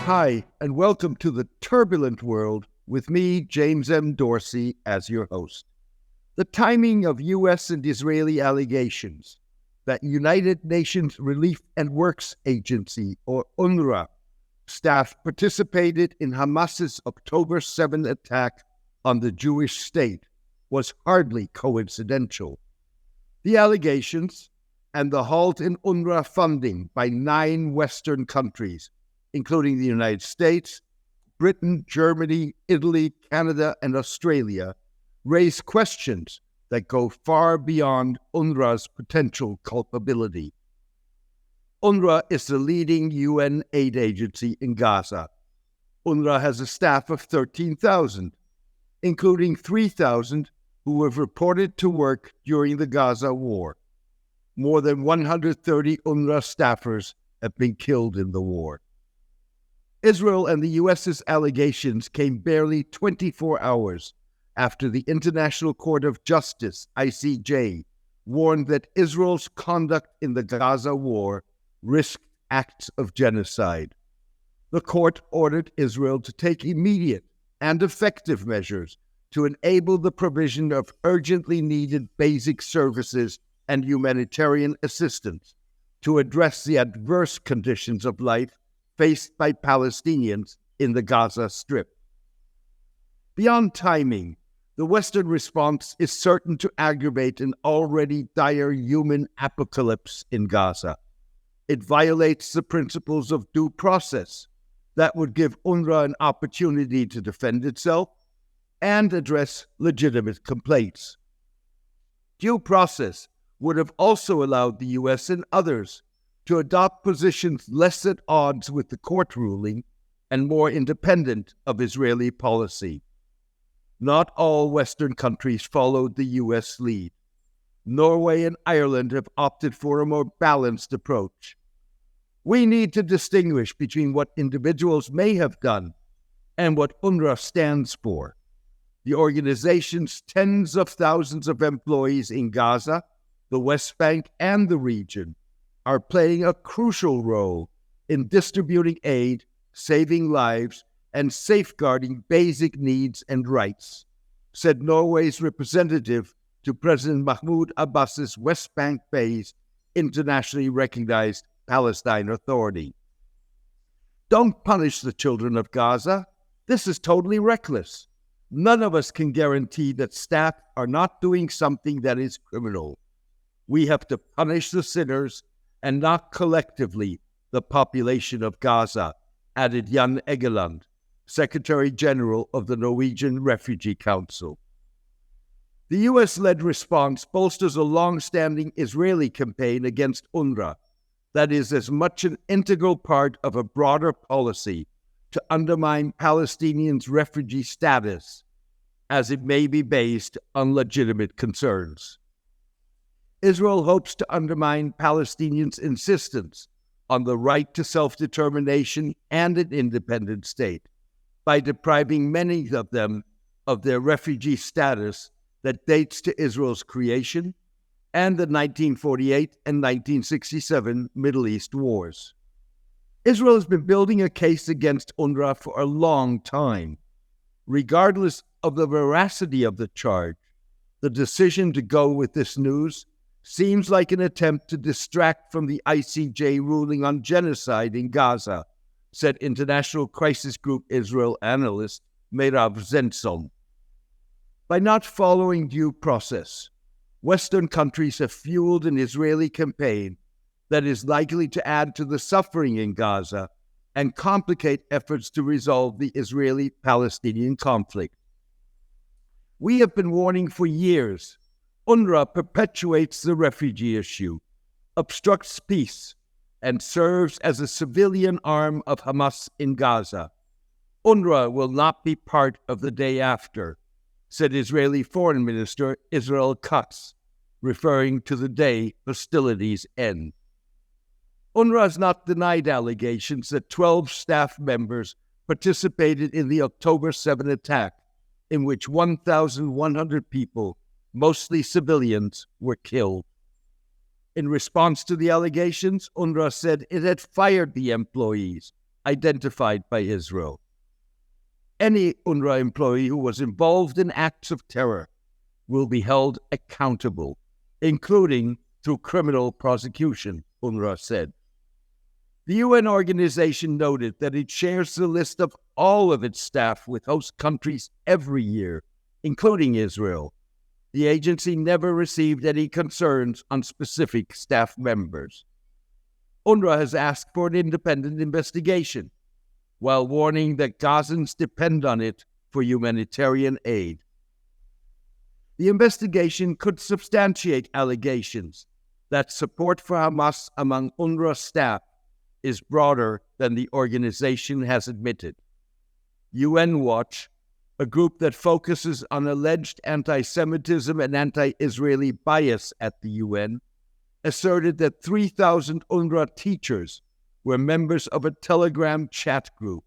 Hi, and welcome to the Turbulent World with me, James M. Dorsey, as your host. The timing of U.S. and Israeli allegations that United Nations Relief and Works Agency, or UNRWA, staff participated in Hamas's October 7 attack on the Jewish state was hardly coincidental. The allegations and the halt in UNRWA funding by 9 Western countries, including the United States, Britain, Germany, Italy, Canada, and Australia, raise questions that go far beyond UNRWA's potential culpability. UNRWA is the leading UN aid agency in Gaza. UNRWA has a staff of 13,000, including 3,000 who have reported to work during the Gaza war. More than 130 UNRWA staffers have been killed in the war. Israel and the U.S.'s allegations came barely 24 hours after the International Court of Justice, ICJ, warned that Israel's conduct in the Gaza war risked acts of genocide. The court ordered Israel to take immediate and effective measures to enable the provision of urgently needed basic services and humanitarian assistance to address the adverse conditions of life faced by Palestinians in the Gaza Strip. Beyond timing, the Western response is certain to aggravate an already dire human apocalypse in Gaza. It violates the principles of due process that would give UNRWA an opportunity to defend itself and address legitimate complaints. Due process would have also allowed the U.S. and others to adopt positions less at odds with the court ruling and more independent of Israeli policy. Not all Western countries followed the U.S. lead. Norway and Ireland have opted for a more balanced approach. We need to distinguish between what individuals may have done and what UNRWA stands for. The organization's tens of thousands of employees in Gaza, the West Bank, and the region are playing a crucial role in distributing aid, saving lives, and safeguarding basic needs and rights, said Norway's representative to President Mahmoud Abbas's West Bank-based, internationally recognized Palestine Authority. Don't punish the children of Gaza. This is totally reckless. None of us can guarantee that staff are not doing something that is criminal. We have to punish the sinners and not collectively the population of Gaza, added Jan Egeland, Secretary General of the Norwegian Refugee Council. The U.S.-led response bolsters a long-standing Israeli campaign against UNRWA that is as much an integral part of a broader policy to undermine Palestinians' refugee status as it may be based on legitimate concerns. Israel hopes to undermine Palestinians' insistence on the right to self-determination and an independent state by depriving many of them of their refugee status that dates to Israel's creation and the 1948 and 1967 Middle East wars. Israel has been building a case against UNRWA for a long time. Regardless of the veracity of the charge, the decision to go with this news seems like an attempt to distract from the ICJ ruling on genocide in Gaza, said International Crisis Group Israel analyst Meirav Zenson. By not following due process, Western countries have fueled an Israeli campaign that is likely to add to the suffering in Gaza and complicate efforts to resolve the Israeli-Palestinian conflict. We have been warning for years. UNRWA perpetuates the refugee issue, obstructs peace, and serves as a civilian arm of Hamas in Gaza. UNRWA will not be part of the day after, said Israeli Foreign Minister Israel Katz, referring to the day hostilities end. UNRWA has not denied allegations that 12 staff members participated in the October 7 attack, in which 1,100 people, mostly civilians, were killed. In response to the allegations, UNRWA said it had fired the employees, identified by Israel. Any UNRWA employee who was involved in acts of terror will be held accountable, including through criminal prosecution, UNRWA said. The UN organization noted that it shares the list of all of its staff with host countries every year, including Israel. The agency never received any concerns on specific staff members. UNRWA has asked for an independent investigation, while warning that Gazans depend on it for humanitarian aid. The investigation could substantiate allegations that support for Hamas among UNRWA staff is broader than the organization has admitted. UN Watch, a group that focuses on alleged anti-Semitism and anti-Israeli bias at the UN, asserted that 3,000 UNRWA teachers were members of a Telegram chat group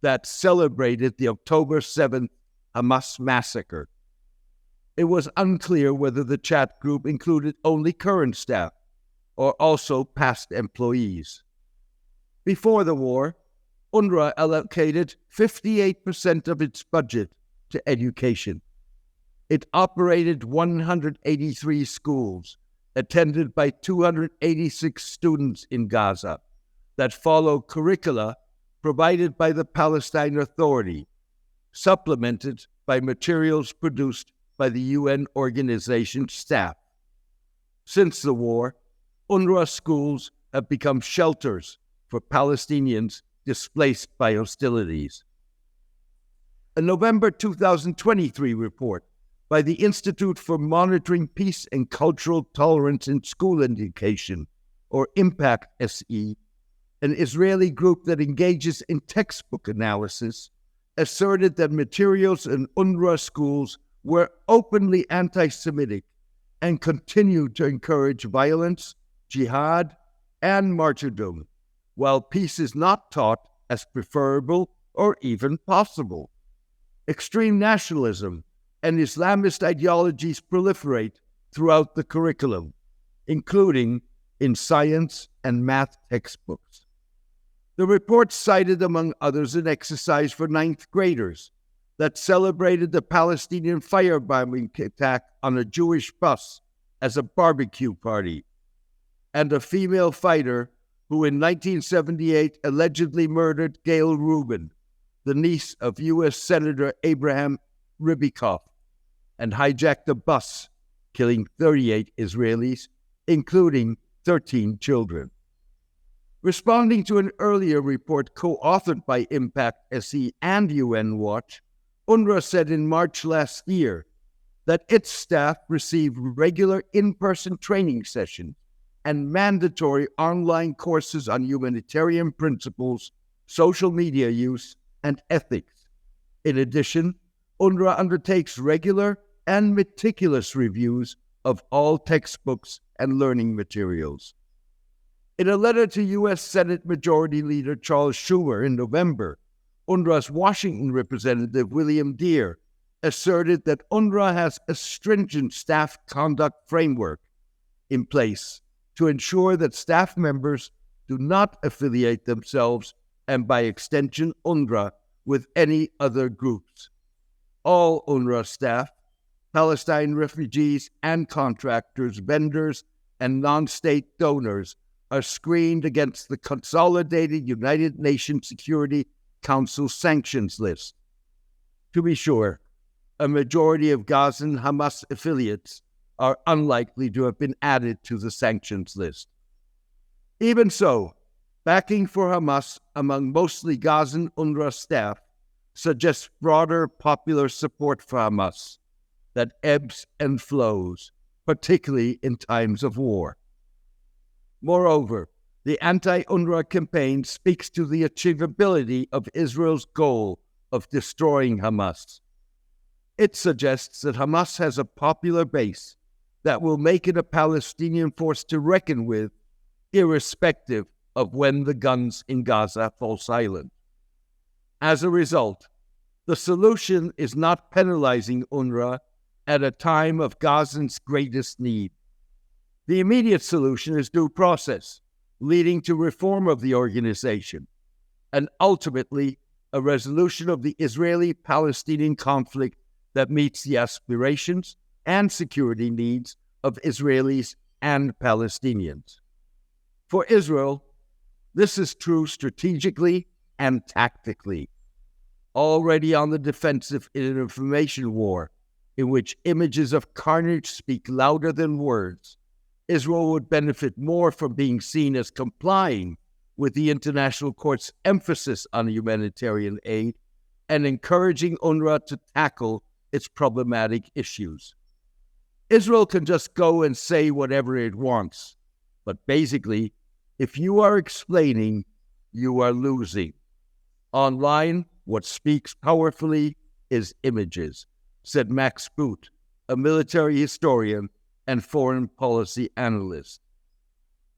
that celebrated the October 7th Hamas massacre. It was unclear whether the chat group included only current staff or also past employees. Before the war, UNRWA allocated 58% of its budget to education. It operated 183 schools, attended by 286 students in Gaza, that follow curricula provided by the Palestine Authority, supplemented by materials produced by the UN organization staff. Since the war, UNRWA schools have become shelters for Palestinians displaced by hostilities. A November 2023 report by the Institute for Monitoring Peace and Cultural Tolerance in School Education, or IMPACT SE, an Israeli group that engages in textbook analysis, asserted that materials in UNRWA schools were openly anti-Semitic and continued to encourage violence, jihad, and martyrdom, while peace is not taught as preferable or even possible. Extreme nationalism and Islamist ideologies proliferate throughout the curriculum, including in science and math textbooks. The report cited, among others, an exercise for ninth graders that celebrated the Palestinian firebombing attack on a Jewish bus as a barbecue party, and a female fighter who in 1978 allegedly murdered Gail Rubin, the niece of U.S. Senator Abraham Ribikoff, and hijacked a bus, killing 38 Israelis, including 13 children. Responding to an earlier report co-authored by IMPACT SE and UN Watch, UNRWA said in March last year that its staff received regular in-person training sessions and mandatory online courses on humanitarian principles, social media use, and ethics. In addition, UNRWA undertakes regular and meticulous reviews of all textbooks and learning materials. In a letter to U.S. Senate Majority Leader Charles Schumer in November, UNRWA's Washington representative William Deere asserted that UNRWA has a stringent staff conduct framework in place to ensure that staff members do not affiliate themselves, and by extension UNRWA, with any other groups. All UNRWA staff, Palestine refugees and contractors, vendors, and non-state donors are screened against the consolidated United Nations Security Council sanctions list. To be sure, a majority of Gazan Hamas affiliates are unlikely to have been added to the sanctions list. Even so, backing for Hamas among mostly Gazan UNRWA staff suggests broader popular support for Hamas that ebbs and flows, particularly in times of war. Moreover, the anti-UNRWA campaign speaks to the achievability of Israel's goal of destroying Hamas. It suggests that Hamas has a popular base that will make it a Palestinian force to reckon with, irrespective of when the guns in Gaza fall silent. As a result, the solution is not penalizing UNRWA at a time of Gazans' greatest need. The immediate solution is due process, leading to reform of the organization. and ultimately a resolution of the Israeli-Palestinian conflict that meets the aspirations and security needs of Israelis and Palestinians. For Israel, this is true strategically and tactically. Already on the defensive in an information war in which images of carnage speak louder than words, Israel would benefit more from being seen as complying with the international court's emphasis on humanitarian aid and encouraging UNRWA to tackle its problematic issues. Israel can just go and say whatever it wants, but basically, if you are explaining, you are losing. Online, what speaks powerfully is images, said Max Boot, a military historian and foreign policy analyst.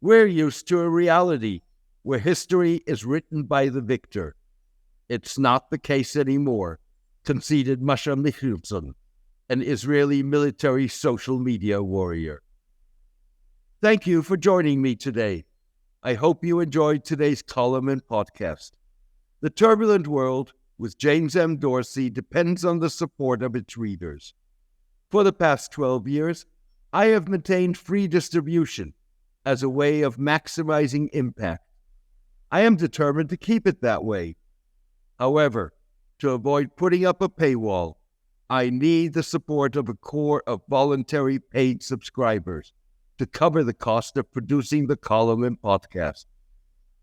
We're used to a reality where history is written by the victor. It's not the case anymore, conceded Masha Michelson, an Israeli military social media warrior. Thank you for joining me today. I hope you enjoyed today's column and podcast. The Turbulent World with James M. Dorsey depends on the support of its readers. For the past 12 years, I have maintained free distribution as a way of maximizing impact. I am determined to keep it that way. However, to avoid putting up a paywall, I need the support of a core of voluntary paid subscribers to cover the cost of producing the column and podcast.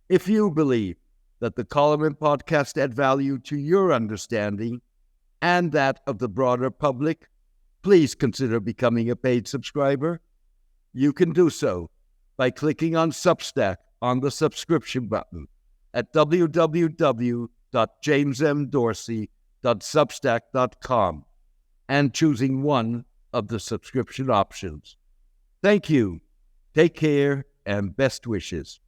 If you believe that the column and podcast add value to your understanding and that of the broader public, please consider becoming a paid subscriber. You can do so by clicking on Substack on the subscription button at www.jamesmdorsey.substack.com and choosing one of the subscription options. Thank you. Take care and best wishes.